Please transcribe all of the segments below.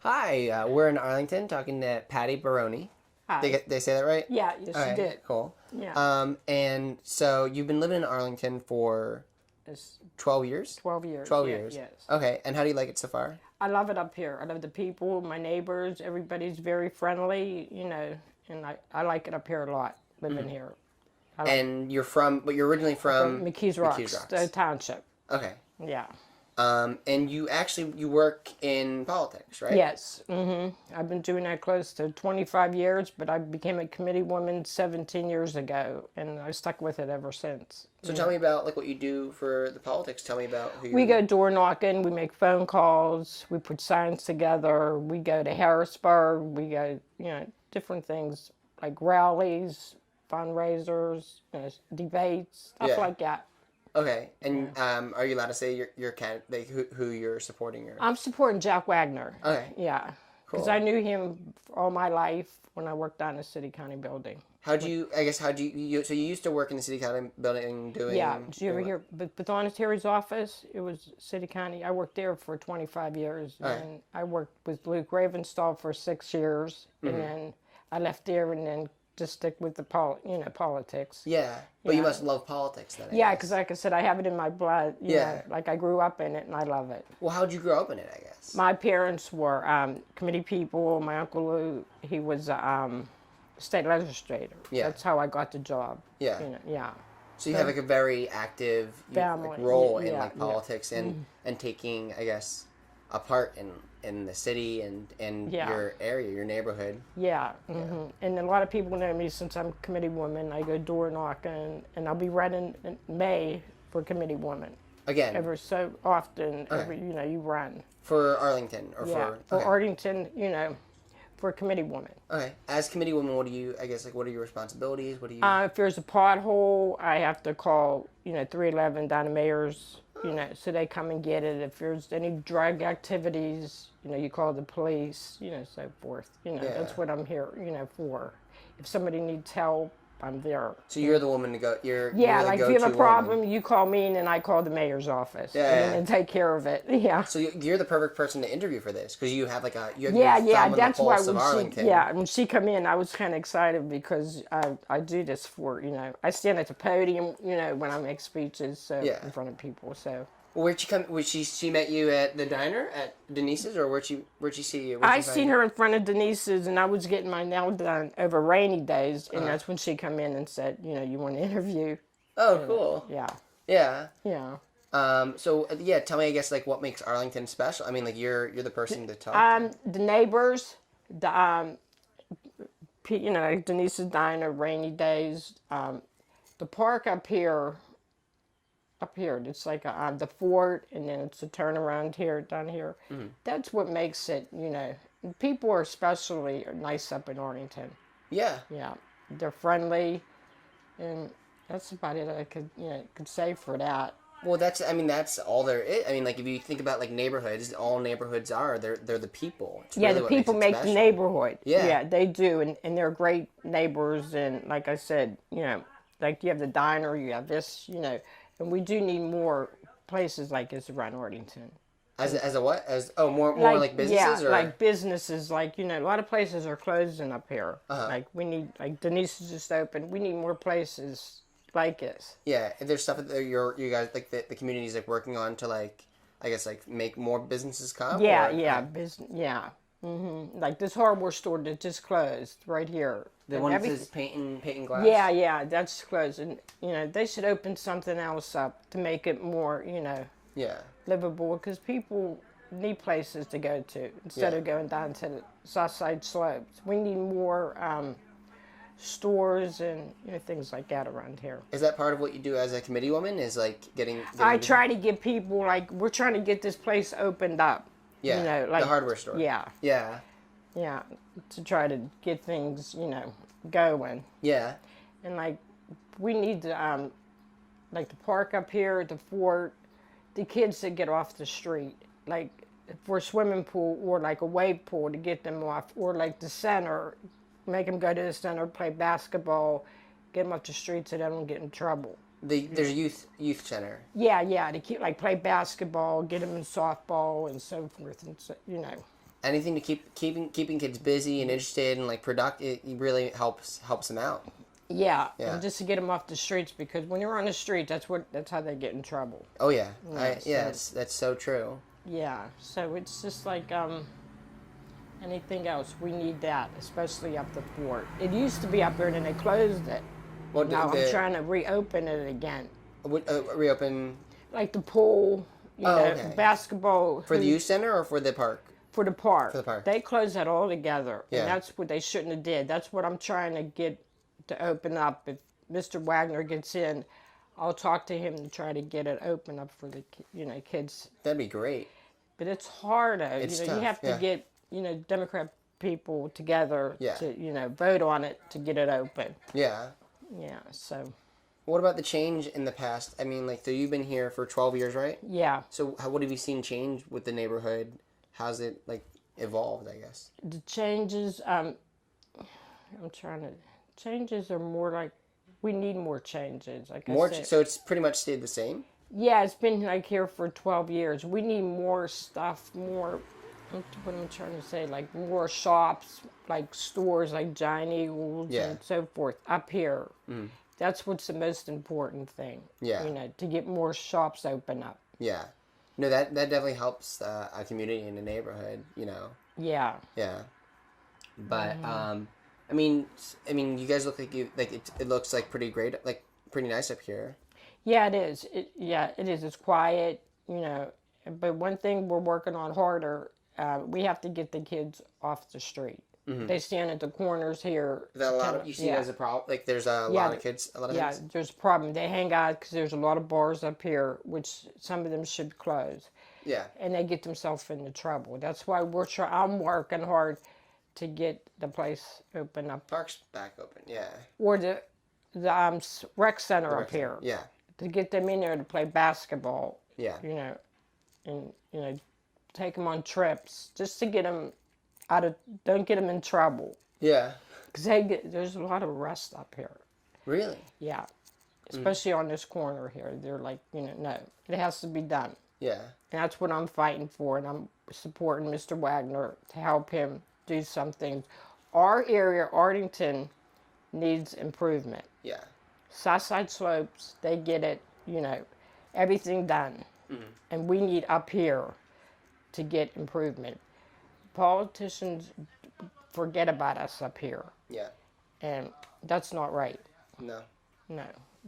Hi, we're in Arlington talking to Patti Barone. Hi. They say that right? Yeah, yes, All you right, did. cool. Yeah. And so you've been living in Arlington for It's 12 years? 12 years. 12 yeah, years. Yes. Okay, and how do you like it so far? I love it up here. I love the people, my neighbors. Everybody's very friendly, and I like it up here a lot, living here. And but you're originally from McKees Rocks, the township. Okay. Yeah. And you work in politics, right? Yes. I've been doing that close to 25 years, but I became a committee woman 17 years ago, and I stuck with it ever since. So tell me about what you do for the politics. Tell me about who We go door knocking, we make phone calls, we put signs together, we go to Harrisburg, we go, different things like rallies, fundraisers, debates, stuff like that. Okay, and are you allowed to say your candidate, who you're supporting? I'm supporting Jack Wagner. Okay. Yeah. Because Cool. I knew him all my life when I worked on the city county building. So you used to work in the city county building doing... Yeah. Did you ever hear, but Terry's office, it was city county. I worked there for 25 years. And I worked with Luke Ravenstall for 6 years. And then I left there and then just stick with the politics. Yeah, but you must love politics then. Yeah, because like I said, I have it in my blood. Yeah. Like I grew up in it and I love it. Well, how'd you grow up in it, I guess? My parents were committee people. My Uncle Lou, he was a state legislator. Yeah. That's how I got the job. Yeah. Yeah. So you have a very active role in politics and taking, I guess, a part in the city and your area, your neighborhood. Yeah. And a lot of people know me since I'm committee woman. I go door knocking, and I'll be running in May for committee woman. Again. Ever so often, you run. For Arlington for Arlington, for committee woman. Okay. As committee woman, what are your responsibilities? What do you... If there's a pothole, I have to call, 311 down to Mayor's, so they come and get it. If there's any drug activities, you call the police, so forth. That's what I'm here, for. If somebody needs help, I'm there. So you're the woman to go. You're like if you have a problem, you call me, and then I call the mayor's office and take care of it. Yeah. So you're the perfect person to interview for this because you have your That's why when when she come in, I was kind of excited because I do this for I stand at the podium when I make speeches in front of people. So. Well, where'd she come? She met you at the diner at Denise's, or where'd she see you? I seen her in front of Denise's, and I was getting my nail done over rainy days, and that's when she come in and said, you want to interview. Oh, cool. Yeah. Yeah. Yeah. Tell me, I guess, what makes Arlington special? I mean, you're the person to talk to. The neighbors, Denise's diner, rainy days, the park up here, it's like the fort, and then it's a turnaround down here. Mm-hmm. That's what makes it, people are especially nice up in Arlington. Yeah. Yeah. They're friendly, and that's about it I could say for that. Well, that's all there is. I mean, if you think about, neighborhoods, all neighborhoods they're the people. It's really the people make the neighborhood. Yeah. Yeah, they do, and they're great neighbors, and like I said, you have the diner, you have this, and we do need more places like this around Arlington. As a what? More businesses? Yeah, or? Businesses, a lot of places are closing up here. We need, Denise is just open. We need more places like this. Yeah, if there's stuff that you guys, the community's, working on to, make more businesses come? Yeah. Like this hardware store that just closed right here. The one that says painting glass? Yeah, that's closed. And, they should open something else up to make it more, livable. Because people need places to go to instead of going down to the south side slopes. We need more stores and, things like that around here. Is that part of what you do as a committee woman? Is, getting I try to get people, we're trying to get this place opened up. Yeah, the hardware store. Yeah. Yeah. Yeah, to try to get things, going. Yeah. And, we need to, the park up here at the fort, the kids that get off the street, for a swimming pool or, a wave pool to get them off, or, the center, make them go to the center, play basketball, get them off the street so they don't get in trouble. There's a youth center. Yeah, to keep play basketball, get them in softball and so forth, and so, anything to keeping kids busy and interested and like productive, it really helps them out. Yeah, and just to get them off the streets, because when you're on the street, that's how they get in trouble. Oh yeah, that's so true. Yeah, so it's just like anything else, we need that, especially up the fort. It used to be up there, and then they closed it. Well, now I'm trying to reopen it again. Reopen? Like the pool, basketball. For the youth center or for the park? For the park. For the park. They closed that all together, and that's what they shouldn't have did. That's what I'm trying to get to open up. If Mr. Wagner gets in, I'll talk to him and try to get it open up for the kids. That'd be great. But it's hard. It's tough. You have to get Democrat people together to vote on it to get it open. Yeah. Yeah. So. What about the change in the past? I mean, like, so you've been here for 12 years, right? Yeah. So what have you seen change with the neighborhood? How's it like evolved? I guess the changes. Changes are more like we need more changes. Like so it's pretty much stayed the same. Yeah, it's been like here for 12 years. We need more stuff, more. What I'm trying to say, like more shops, like stores, like Giant Eagles and so forth up here. Mm. That's what's the most important thing. Yeah. To get more shops open up. Yeah. No, that definitely helps a community in a neighborhood. Yeah. Yeah. But I mean, you guys look like it looks like pretty great, like pretty nice up here. Yeah, it is. It is. It's quiet, But one thing we're working on harder, we have to get the kids off the street. Mm-hmm. They stand at the corners here. Is that a lot of you see it as a problem? Like there's a lot of kids. Yeah, there's a problem. They hang out because there's a lot of bars up here, which some of them should close. Yeah. And they get themselves into trouble. That's why I'm working hard to get the place open up. Park's back open, yeah. Or the rec center up here. Yeah. To get them in there to play basketball. Yeah. And take them on trips just to get them don't get them in trouble. Yeah. Because there's a lot of arrests up here. Really? Yeah. Especially on this corner here. They're like, no, it has to be done. Yeah. And that's what I'm fighting for, and I'm supporting Mr. Wagner to help him do something. Our area, Arlington, needs improvement. Yeah. Southside Slopes, they get it, everything done. Mm-hmm. And we need up here to get improvement. Politicians forget about us up here. Yeah. And that's not right. No. No.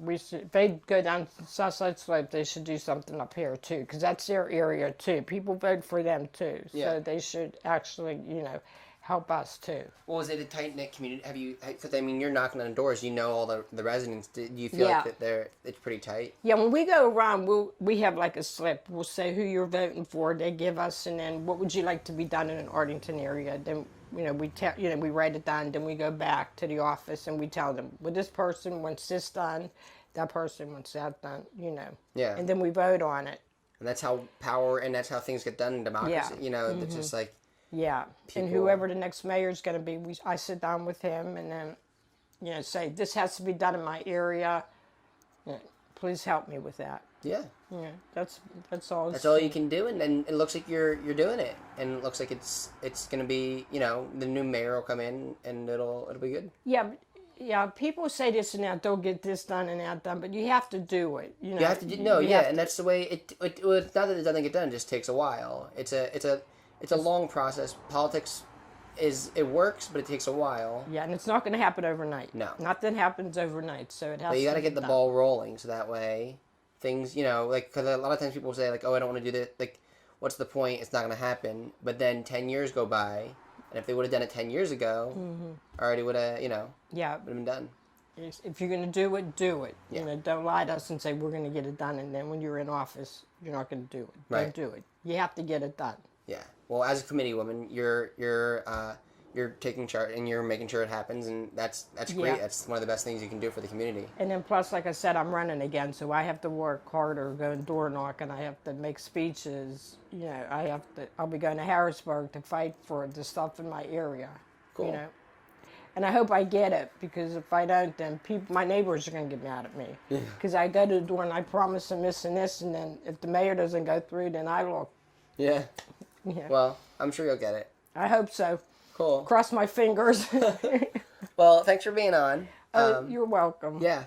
If they go down to Southside Slope, they should do something up here too, because that's their area too. People vote for them too, so they should actually, help us too. Well, is it a tight knit community? Because you're knocking on doors, all the residents. Do you feel like that it's pretty tight? Yeah, when we go around, we have like a slip. We'll say who you're voting for. They give us, and then what would you like to be done in an Arlington area? Then we write it down. Then we go back to the office and we tell them, well, this person wants this done, that person wants that done. Yeah. And then we vote on it. And that's how that's how things get done in democracy. Yeah. It's just like. Yeah, and whoever the next mayor is going to be, I sit down with him and then, say, this has to be done in my area. Please help me with that. Yeah. Yeah, that's all. That's all you can do, and then it looks like you're doing it, and it looks like it's going to be, the new mayor will come in, and it'll be good. Yeah. Yeah, people say this and that, they'll get this done and that done, but you have to do it. You have to and that's the way it's not that it doesn't get done, it just takes a while. It's a long process. Politics it works, but it takes a while. Yeah, and it's not going to happen overnight. No. Nothing happens overnight, so it has But you got to get the ball rolling, so that way things, because a lot of times people say, like, oh, I don't want to do this. Like, what's the point? It's not going to happen. But then 10 years go by, and if they would have done it 10 years ago, already would have, would have been done. If you're going to do it, do it. Yeah. Don't lie to us and say, we're going to get it done, and then when you're in office, you're not going to do it. Right. Don't do it. You have to get it done. Yeah. Well, as a committee woman, you're taking charge and you're making sure it happens, and that's great. Yeah. That's one of the best things you can do for the community. And then plus, like I said, I'm running again, so I have to work harder, go door knocking. I have to make speeches. I'll be going to Harrisburg to fight for the stuff in my area. Cool. And I hope I get it, because if I don't, then my neighbors are going to get mad at me. Because I go to the door and I promise them this and this, and then if the mayor doesn't go through, then I look. Yeah. Yeah. Well, I'm sure you'll get it. I hope so. Cool. Cross my fingers. Well, thanks for being on. You're welcome. Yeah.